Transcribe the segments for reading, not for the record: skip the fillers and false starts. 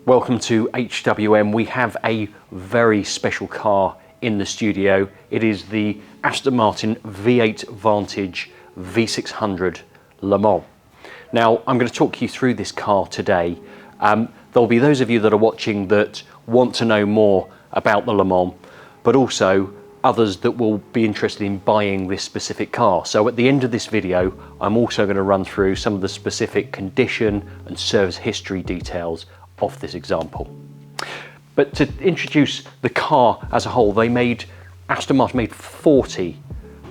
Welcome to HWM. We have a very special car in the studio. It is the Aston Martin V8 Vantage V600 Le Mans. Now, I'm going to talk you through this car today. There'll be those of you that are watching that want to know more about the Le Mans, but also others that will be interested in buying this specific car. So at the end of this video, I'm also going to run through some of the specific condition and service history details of this example. But to introduce the car as a whole, Aston Martin made 40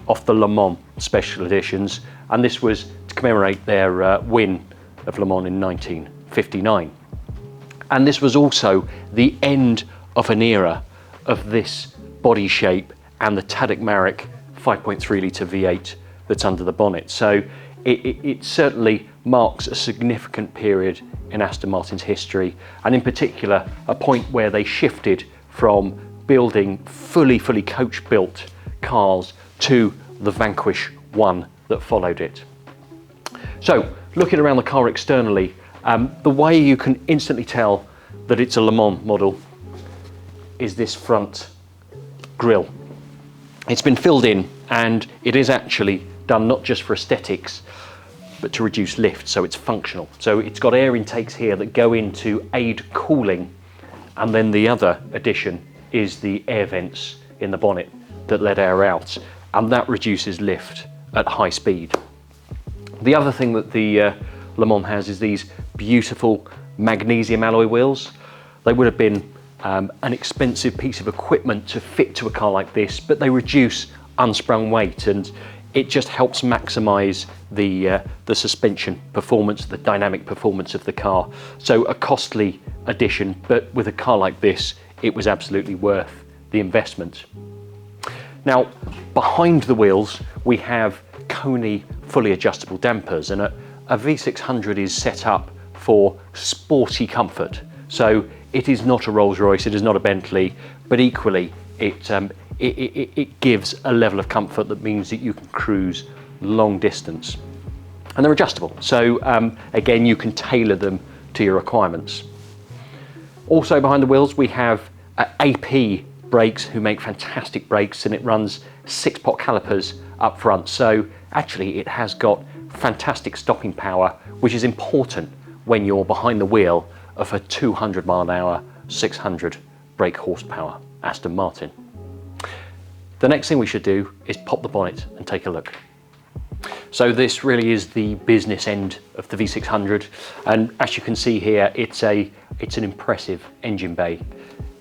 of the Le Mans special editions, and this was to commemorate their win of Le Mans in 1959. And this was also the end of an era of this body shape and the Tadek Marek 5.3 litre V8 that's under the bonnet. So it certainly marks a significant period in Aston Martin's history, and in particular a point where they shifted from building fully coach-built cars to the Vanquish 1 that followed it. So looking around the car externally, the way you can instantly tell that it's a Le Mans model is this front grille. It's been filled in, and it is actually done not just for aesthetics but to reduce lift, so it's functional. So it's got air intakes here that go in to aid cooling, and then the other addition is the air vents in the bonnet that let air out, and that reduces lift at high speed. The other thing that the Le Mans has is these beautiful magnesium alloy wheels. They would have been an expensive piece of equipment to fit to a car like this, but they reduce unsprung weight, and it just helps maximise the suspension performance, the dynamic performance of the car. So a costly addition, but with a car like this, it was absolutely worth the investment. Now, behind the wheels, we have Koni fully adjustable dampers, and a V600 is set up for sporty comfort. So it is not a Rolls-Royce, it is not a Bentley, but equally it gives a level of comfort that means that you can cruise long distance. And they're adjustable, so again, you can tailor them to your requirements. Also behind the wheels, we have AP brakes, who make fantastic brakes, and it runs 6-pot calipers up front. So actually it has got fantastic stopping power, which is important when you're behind the wheel of a 200 mile an hour, 600 brake horsepower Aston Martin. The next thing we should do is pop the bonnet and take a look. So this really is the business end of the V600, and as you can see here, it's an impressive engine bay.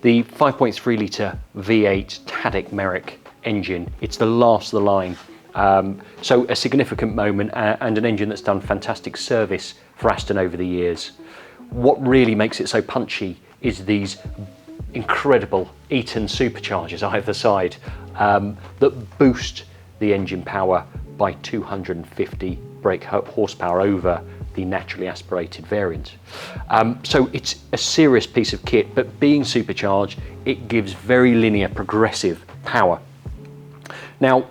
The 5.3 litre V8 Tadek Marek engine, it's the last of the line. So a significant moment, and an engine that's done fantastic service for Aston over the years. What really makes it so punchy is these incredible Eaton superchargers either side that boost the engine power by 250 brake horsepower over the naturally aspirated variant. So it's a serious piece of kit, but being supercharged, it gives very linear progressive power. Now,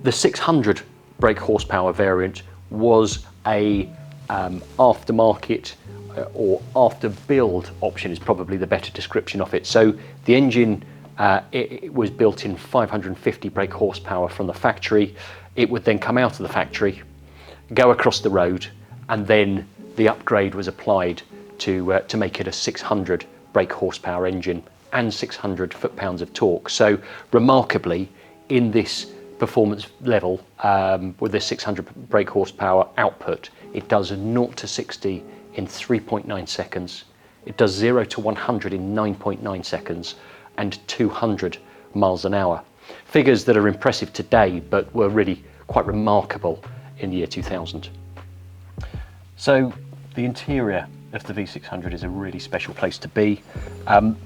the 600 brake horsepower variant was a aftermarket or after build option is probably the better description of it. So the engine, it was built in 550 brake horsepower from the factory. It would then come out of the factory, go across the road, and then the upgrade was applied to make it a 600 brake horsepower engine and 600 foot-pounds of torque. So remarkably, in this performance level, with this 600 brake horsepower output, it does 0 to 60 in 3.9 seconds. It does 0 to 100 in 9.9 seconds, and 200 miles an hour. Figures that are impressive today, but were really quite remarkable in the year 2000. So the interior of the V600 is a really special place to be.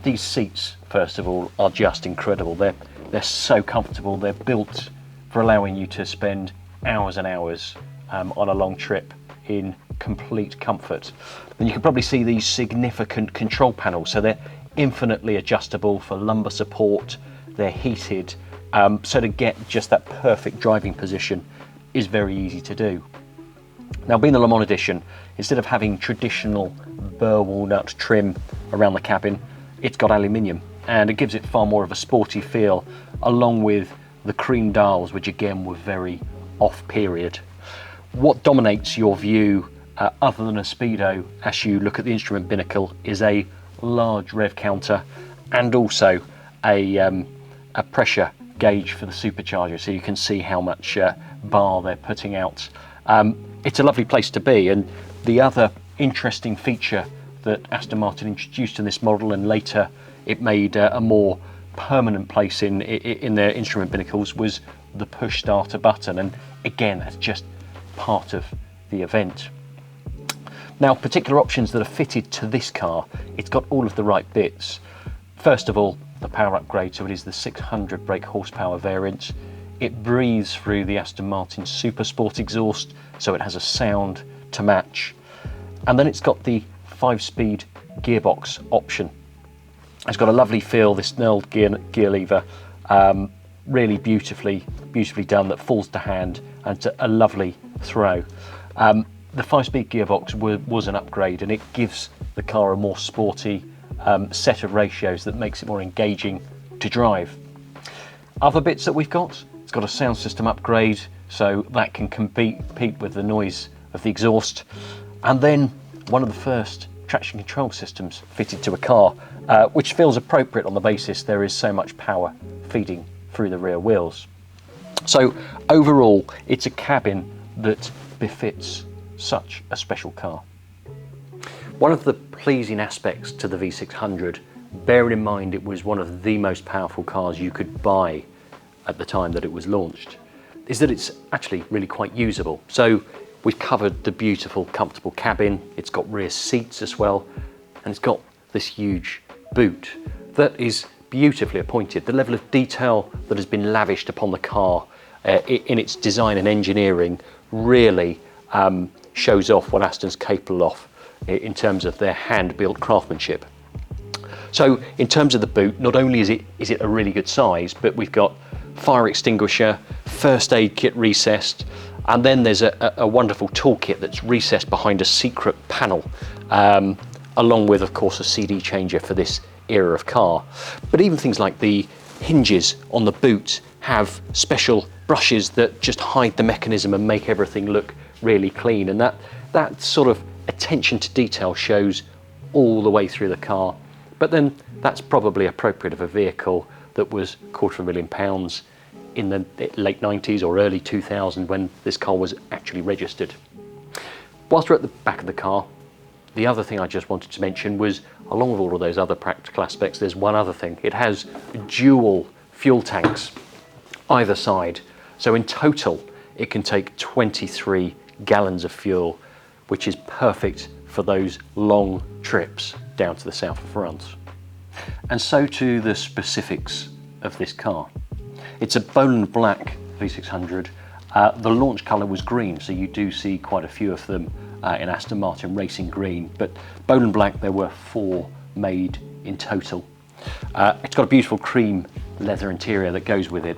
These seats, first of all, are just incredible. They're so comfortable. They're built for allowing you to spend hours and hours on a long trip in complete comfort. And you can probably see these significant control panels, so they're infinitely adjustable for lumbar support. They're heated, so to get just that perfect driving position is very easy to do. Now, being the Le Mans edition, instead of having traditional burr walnut trim around the cabin, it's got aluminium, and it gives it far more of a sporty feel, along with the cream dials, which again were very off-period. What dominates your view, other than a speedo, as you look at the instrument binnacle, is a large rev counter and also a pressure gauge for the supercharger, so you can see how much bar they're putting out. It's a lovely place to be, and the other interesting feature that Aston Martin introduced in this model, and later it made a more permanent place in their instrument binnacles, was the push starter button, and again that's just part of the event. Now, particular options that are fitted to this car, it's got all of the right bits. First of all, the power upgrade, so it is the 600 brake horsepower variant. It breathes through the Aston Martin Super Sport exhaust, so it has a sound to match. And then it's got the 5-speed gearbox option. It's got a lovely feel, this knurled gear lever, really beautifully done, that falls to hand, and it's a lovely throw. The 5-speed gearbox was an upgrade, and it gives the car a more sporty set of ratios that makes it more engaging to drive. Other bits that we've got, it's got a sound system upgrade, so that can compete with the noise of the exhaust. And then one of the first traction control systems fitted to a car, which feels appropriate on the basis there is so much power feeding through the rear wheels. So overall, it's a cabin that befits such a special car. One of the pleasing aspects to the V600, bearing in mind it was one of the most powerful cars you could buy at the time that it was launched, is that it's actually really quite usable. So we've covered the beautiful, comfortable cabin, it's got rear seats as well, and it's got this huge boot that is beautifully appointed. The level of detail that has been lavished upon the car in its design and engineering really shows off what Aston's capable of in terms of their hand-built craftsmanship. So in terms of the boot, not only is it a really good size, but we've got fire extinguisher, first aid kit recessed, and then there's a wonderful toolkit that's recessed behind a secret panel, along with, of course, a CD changer for this era of car. But even things like the hinges on the boot have special brushes that just hide the mechanism and make everything look really clean, and that sort of attention to detail shows all the way through the car. But then that's probably appropriate of a vehicle that was £250,000 in the late 90s or early 2000 when this car was actually registered. Whilst we're at the back of the car, the other thing I just wanted to mention was, along with all of those other practical aspects, there's one other thing. It has dual fuel tanks either side. So in total, it can take 23 gallons of fuel, which is perfect for those long trips down to the south of France. And so to the specifics of this car. It's a bone black V600. The launch colour was green, so you do see quite a few of them in Aston Martin Racing Green, but bone black, there were 4 made in total. It's got a beautiful cream leather interior that goes with it,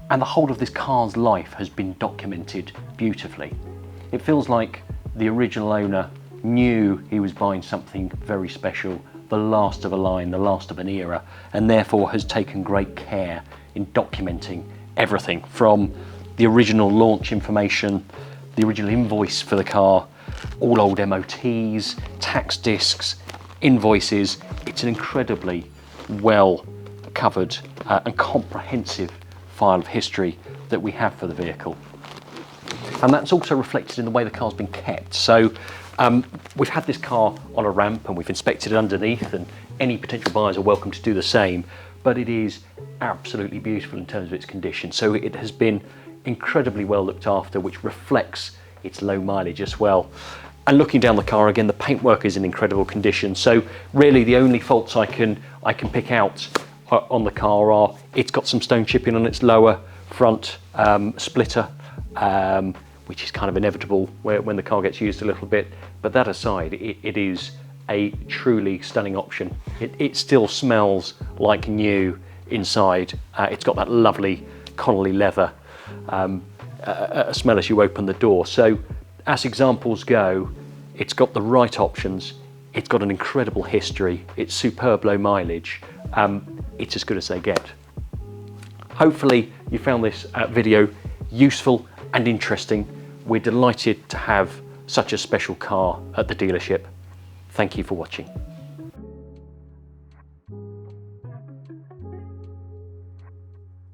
and the whole of this car's life has been documented beautifully. It feels like the original owner knew he was buying something very special, the last of a line, the last of an era, and therefore has taken great care in documenting everything from the original launch information, the original invoice for the car, all old MOTs, tax discs, invoices. It's an incredibly well covered and comprehensive file of history that we have for the vehicle. And that's also reflected in the way the car's been kept. So we've had this car on a ramp and we've inspected it underneath, and any potential buyers are welcome to do the same, but it is absolutely beautiful in terms of its condition. So it has been incredibly well looked after, which reflects its low mileage as well. And looking down the car again, the paintwork is in incredible condition. So really the only faults I can pick out on the car are it's got some stone chipping on its lower front splitter, which is kind of inevitable when the car gets used a little bit. But that aside, it is a truly stunning option. It still smells like new inside. It's got that lovely Connolly leather smell as you open the door. So as examples go, it's got the right options, it's got an incredible history, it's superb low mileage, it's as good as they get. Hopefully you found this video useful and interesting. We're delighted to have such a special car at the dealership. Thank you for watching.